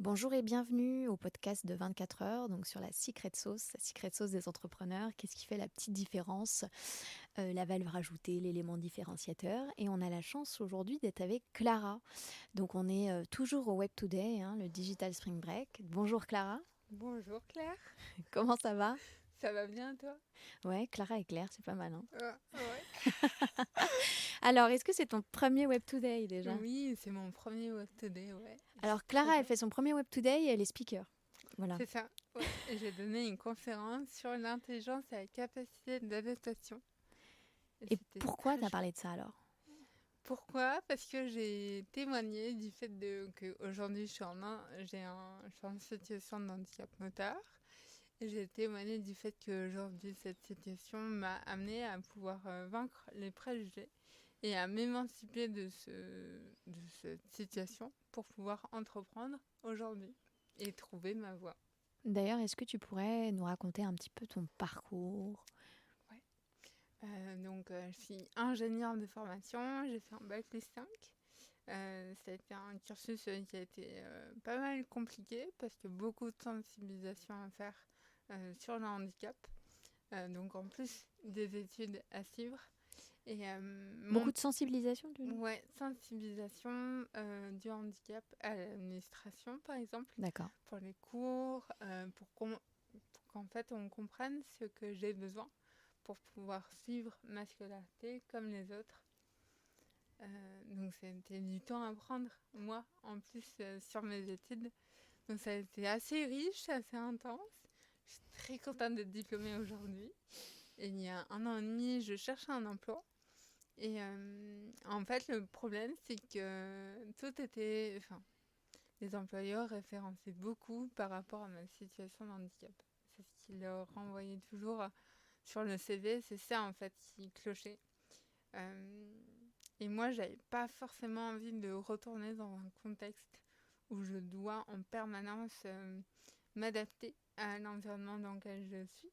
Bonjour et bienvenue au podcast de 24 heures, donc sur la secret sauce des entrepreneurs. Qu'est-ce qui fait la petite différence, la valeur ajoutée, l'élément différenciateur. Et on a la chance aujourd'hui d'être avec Clara. Donc on est toujours au Web Today, le Digital Spring Break. Bonjour Clara, Bonjour Claire, comment ça va? ça va bien toi? Ouais, Clara et Claire, c'est pas mal, hein. Ouais. Alors, est-ce que c'est ton premier Web Today déjà? Oui, c'est mon premier Web Today, ouais. Je suis Alors très Clara, elle bien. fait son premier Web Today et elle est speaker. Voilà. C'est ça, ouais. Et j'ai donné une conférence sur l'intelligence et la capacité d'adaptation. Et Et c'était pourquoi très t'as chouette. parlé de ça alors? Pourquoi? Parce que j'ai témoigné du fait que aujourd'hui je suis en situation de handicap moteur. Et j'ai témoigné du fait qu'aujourd'hui cette situation m'a amené à pouvoir vaincre les préjugés et à m'émanciper de cette situation pour pouvoir entreprendre aujourd'hui et trouver ma voie. D'ailleurs, est-ce que tu pourrais nous raconter un petit peu ton parcours? Ouais. Je suis ingénieure de formation, j'ai fait un bac plus 5. Ça a été un cursus qui a été pas mal compliqué parce que beaucoup de sensibilisation à faire sur le handicap. Donc en plus des études à suivre. Et Beaucoup de sensibilisation, tu dis? ouais, sensibilisation du handicap à l'administration, par exemple, D'accord. pour les cours, pour qu'en fait on comprenne ce que j'ai besoin pour pouvoir suivre ma scolarité comme les autres. Donc c'était du temps à prendre, moi, en plus sur mes études. Donc ça a été assez riche, assez intense. Je suis très contente d'être diplômée aujourd'hui. Et il y a 1 an et demi, je cherchais un emploi. Et en fait, le problème, c'est que tout était. Enfin, les employeurs référençaient beaucoup par rapport à ma situation de handicap. C'est ce qu'ils leur renvoyaient toujours sur le CV. C'est ça, en fait, qui clochait. Euh, et moi, j'avais pas forcément envie de retourner dans un contexte où je dois en permanence m'adapter à l'environnement dans lequel je suis.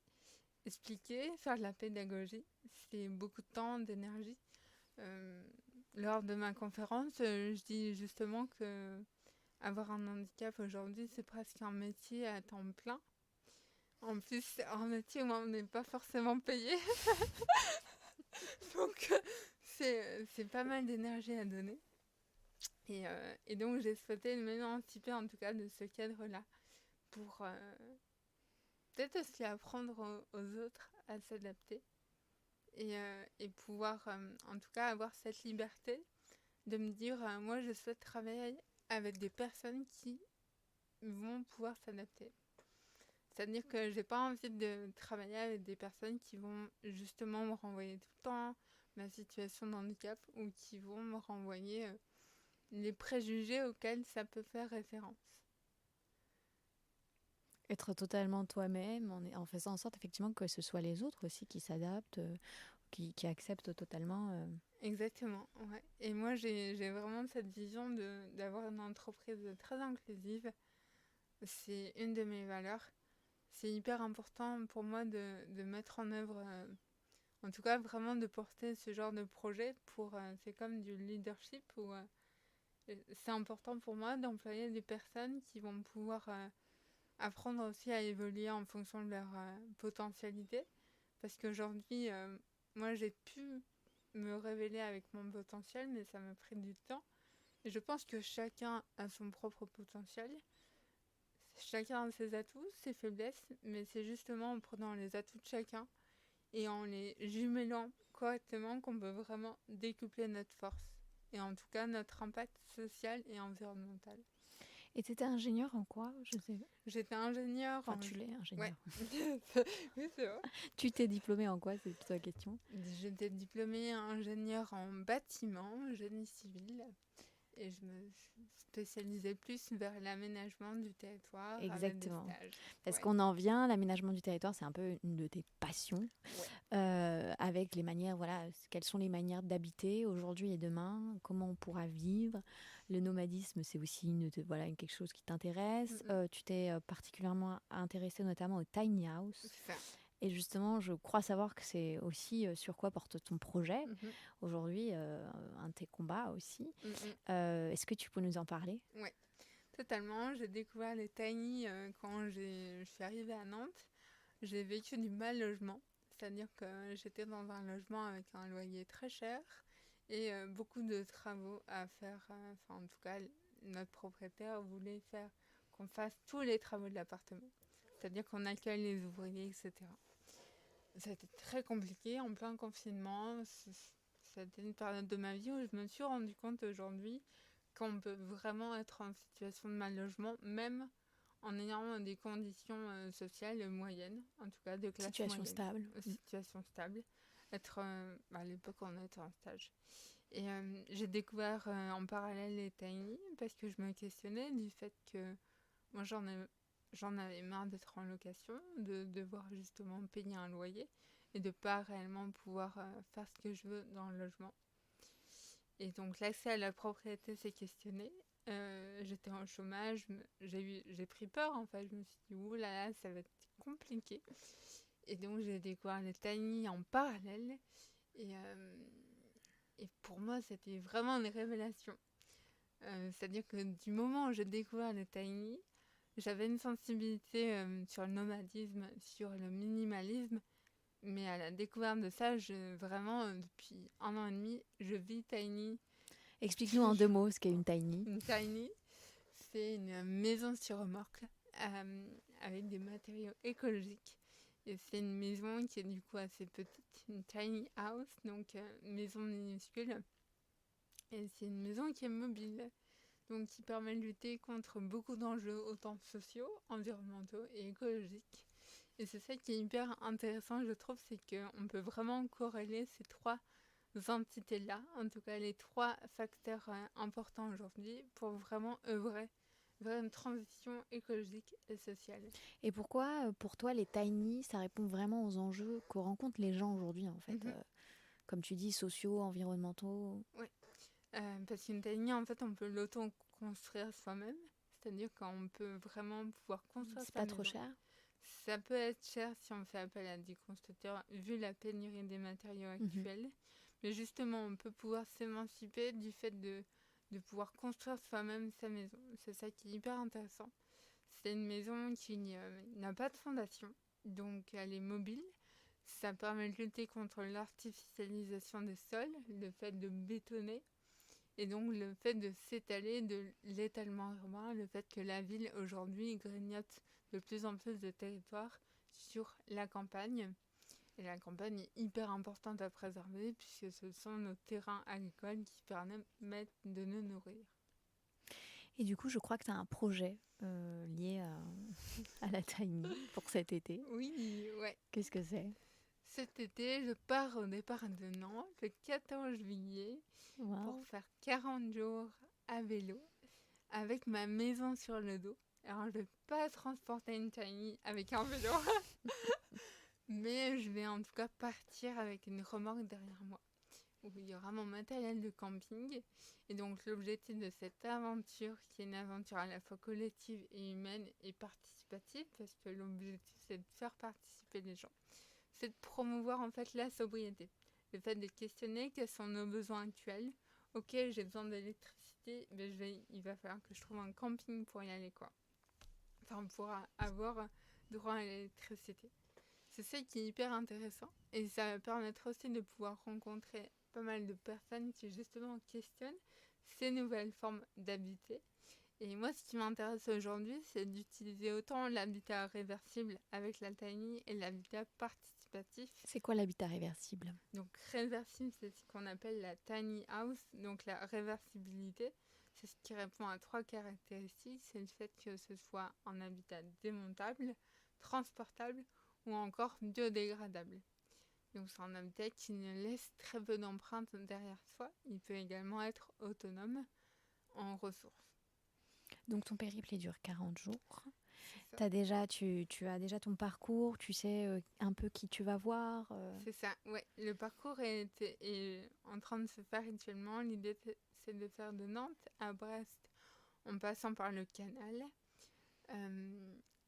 Expliquer, faire de la pédagogie, c'est beaucoup de temps, d'énergie. Euh, Lors de ma conférence, je dis justement que avoir un handicap aujourd'hui, c'est presque un métier à temps plein. En plus, c'est un métier où on n'est pas forcément payé. Donc, c'est pas mal d'énergie à donner. Et donc, j'ai souhaité m'émanciper en tout cas de ce cadre-là pour peut-être aussi apprendre aux autres à s'adapter et pouvoir en tout cas avoir cette liberté de me dire moi je souhaite travailler avec des personnes qui vont pouvoir s'adapter. C'est-à-dire que j'ai pas envie de travailler avec des personnes qui vont justement me renvoyer tout le temps ma situation de handicap ou qui vont me renvoyer les préjugés auxquels ça peut faire référence. Être totalement toi-même en faisant en sorte effectivement que ce soit les autres aussi qui s'adaptent, qui acceptent totalement. Exactement, ouais. Et moi j'ai vraiment cette vision d'avoir une entreprise très inclusive. C'est une de mes valeurs. C'est hyper important pour moi de mettre en œuvre, en tout cas vraiment de porter ce genre de projet pour, c'est comme du leadership où c'est important pour moi d'employer des personnes qui vont pouvoir apprendre aussi à évoluer en fonction de leur potentialité. Parce qu'aujourd'hui, moi j'ai pu me révéler avec mon potentiel, mais ça m'a pris du temps. Et je pense que chacun a son propre potentiel. Chacun a ses atouts, ses faiblesses, mais c'est justement en prenant les atouts de chacun et en les jumelant correctement qu'on peut vraiment décupler notre force et en tout cas notre impact social et environnemental. Et tu étais ingénieur en quoi? Je sais. J'étais ingénieure Enfin, en... tu l'es Ouais, ingénieur. oui c'est vrai. Tu t'es diplômée en quoi? C'est plutôt la question. J'étais diplômée ingénieure en bâtiment, génie civil, et je me spécialisais plus vers l'aménagement du territoire avec des Exactement. stages. Parce Ouais, qu'on en vient, l'aménagement du territoire, c'est un peu une de tes passions, ouais. avec les manières, voilà, quelles sont les manières d'habiter aujourd'hui et demain, comment on pourra vivre. Le nomadisme, c'est aussi voilà, quelque chose qui t'intéresse. Mm, Tu t'es particulièrement intéressée notamment au tiny house. c'est ça. Et justement, je crois savoir que c'est aussi sur quoi porte ton projet Mhm, aujourd'hui, un de tes combats aussi. mm, mm. Est-ce que tu peux nous en parler? Ouais. Totalement. J'ai découvert les tiny quand je suis arrivée à Nantes. J'ai vécu du mal logement. C'est-à-dire que j'étais dans un logement avec un loyer très cher et beaucoup de travaux à faire. Enfin, en tout cas, notre propriétaire voulait faire qu'on fasse tous les travaux de l'appartement. C'est-à-dire qu'on accueille les ouvriers, etc. Ça a été très compliqué en plein confinement. C'était une période de ma vie où je me suis rendu compte aujourd'hui qu'on peut vraiment être en situation de mal logement, même en ayant des conditions sociales moyennes, en tout cas de classe Situation moyenne, stable. situation stable. À l'époque, on était en stage. Et j'ai découvert en parallèle les tiny parce que je me questionnais du fait que moi j'en avais marre d'être en location, de devoir justement payer un loyer et de pas réellement pouvoir faire ce que je veux dans le logement. Et donc l'accès à la propriété s'est questionné. J'étais en chômage, j'ai pris peur en fait. Je me suis dit, ouh là là, ça va être compliqué. Et donc j'ai découvert les tiny en parallèle. Et, euh, et pour moi, c'était vraiment une révélation. C'est-à-dire que du moment où j'ai découvert les tiny, j'avais une sensibilité sur le nomadisme, sur le minimalisme. Mais à la découverte de ça, vraiment, depuis 1 an et demi, je vis tiny. Explique-nous en 2 mots ce qu'est une tiny. Une tiny, c'est une maison sur remorque avec des matériaux écologiques. Et c'est une maison qui est du coup assez petite, une tiny house, donc maison minuscule. Et c'est une maison qui est mobile, donc qui permet de lutter contre beaucoup d'enjeux, autant sociaux, environnementaux et écologiques. Et c'est ça qui est hyper intéressant, je trouve, c'est qu'on peut vraiment corréler ces trois entités-là, en tout cas les trois facteurs importants aujourd'hui pour vraiment œuvrer vers une transition écologique et sociale. Et pourquoi, pour toi, les tiny, ça répond vraiment aux enjeux que rencontrent les gens aujourd'hui, en fait comme tu dis, sociaux, environnementaux. Oui, parce qu'une tiny, en fait, on peut l'auto-construire soi-même, c'est-à-dire qu'on peut vraiment pouvoir construire C'est sa pas trop maison. cher? Ça peut être cher si on fait appel à des constructeurs, vu la pénurie des matériaux actuels. Mais justement, on peut pouvoir s'émanciper du fait de pouvoir construire soi-même sa maison. C'est ça qui est hyper intéressant. C'est une maison qui n'a pas de fondation, donc elle est mobile. Ça permet de lutter contre l'artificialisation des sols, le fait de bétonner, et donc le fait de s'étaler, de l'étalement urbain, le fait que la ville aujourd'hui grignote de plus en plus de territoire sur la campagne. Et la campagne est hyper importante à préserver puisque ce sont nos terrains agricoles qui permettent de nous nourrir. Et du coup, je crois que tu as un projet lié à la tiny pour cet été. Oui, ouais. Qu'est-ce que c'est? Cet été, je pars au départ de Nantes le 14 juillet pour faire 40 jours à vélo avec ma maison sur le dos. Alors, je ne vais pas transporter une tiny avec un vélo, mais je vais en tout cas partir avec une remorque derrière moi, où il y aura mon matériel de camping. Et donc, l'objectif de cette aventure, qui est une aventure à la fois collective et humaine et participative, parce que l'objectif, c'est de faire participer les gens, c'est de promouvoir en fait la sobriété. Le fait de questionner quels sont nos besoins actuels. Ok, j'ai besoin d'électricité, mais il va falloir que je trouve un camping pour y aller, quoi. Enfin, pour avoir droit à l'électricité. C'est ça qui est hyper intéressant. Et ça va permettre aussi de pouvoir rencontrer pas mal de personnes qui justement questionnent ces nouvelles formes d'habiter. Et moi, ce qui m'intéresse aujourd'hui, c'est d'utiliser autant l'habitat réversible avec la tiny et l'habitat participatif. C'est quoi l'habitat réversible? Donc réversible, c'est ce qu'on appelle la tiny house, donc la réversibilité. C'est ce qui répond à 3 caractéristiques. C'est le fait que ce soit un habitat démontable, transportable ou encore biodégradable. Donc c'est un habitat qui ne laisse très peu d'empreintes derrière soi. Il peut également être autonome en ressources. Donc ton périple il dure 40 jours. Tu Tu as déjà ton parcours, tu sais un peu qui tu vas voir. C'est ça, ouais. Le parcours est en train de se faire actuellement. L'idée, c'est de faire de Nantes à Brest en passant par le canal.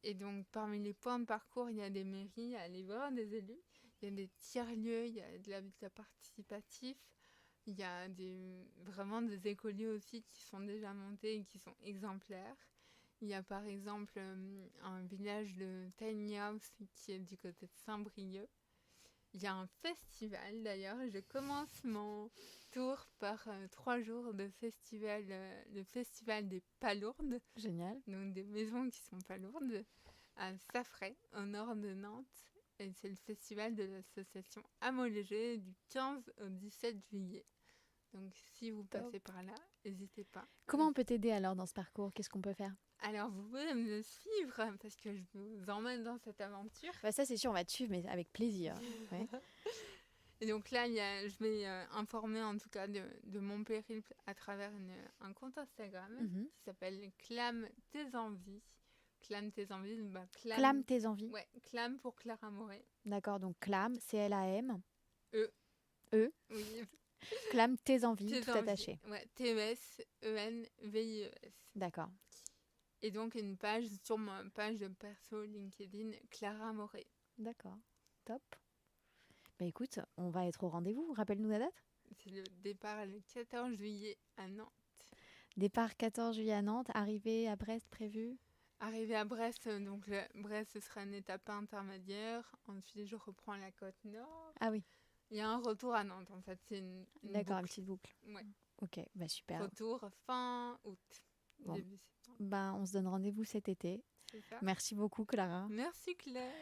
Et donc, parmi les points de parcours, il y a des mairies à aller voir, des élus. Il y a des tiers-lieux, il y a de l'habitat participatif. Il y a vraiment des écoliers aussi qui sont déjà montés et qui sont exemplaires. Il y a par exemple un village de Tiny House qui est du côté de Saint-Brieuc. Il y a un festival d'ailleurs. Je commence mon tour par 3 jours de festival, le festival des Palourdes. Génial. Donc des maisons qui sont palourdes, à Saffray, au nord de Nantes. Et c'est le festival de l'association Amo Léger du 15 au 17 juillet. Donc si vous passez par là, n'hésitez pas. Comment on peut t'aider alors dans ce parcours? Qu'est-ce qu'on peut faire? Alors vous pouvez me suivre parce que je vous emmène dans cette aventure. Bah ça c'est sûr, on va te suivre, mais avec plaisir. Ouais. Et donc là, je vais informer en tout cas de mon périple à travers un compte Instagram qui s'appelle Clame tes envies. Clame tes envies, Clame tes envies. Ouais, Clame pour Clara Moret. D'accord, donc Clame, C-L-A-M. E. Oui. Clame tes envies, tout attaché. Ouais, T-E-S-E-N-V-I-E-S. D'accord. Et donc une page sur ma page de perso LinkedIn, Clara Moret. D'accord, top. Bah écoute, on va être au rendez-vous. Rappelle-nous la date. C'est le départ le 14 juillet à Nantes. Départ 14 juillet à Nantes, arrivée à Brest prévue. Arrivé à Brest, donc Brest ce sera une étape intermédiaire. Ensuite, je reprends la côte nord. Ah oui. Il y a un retour à Nantes, en fait. C'est une D'accord, boucle. une petite boucle. Ouais. Ok, bah super. Retour fin août. Bon. Début septembre. Bah, on se donne rendez-vous cet été. C'est ça. Merci beaucoup, Clara. Merci, Claire.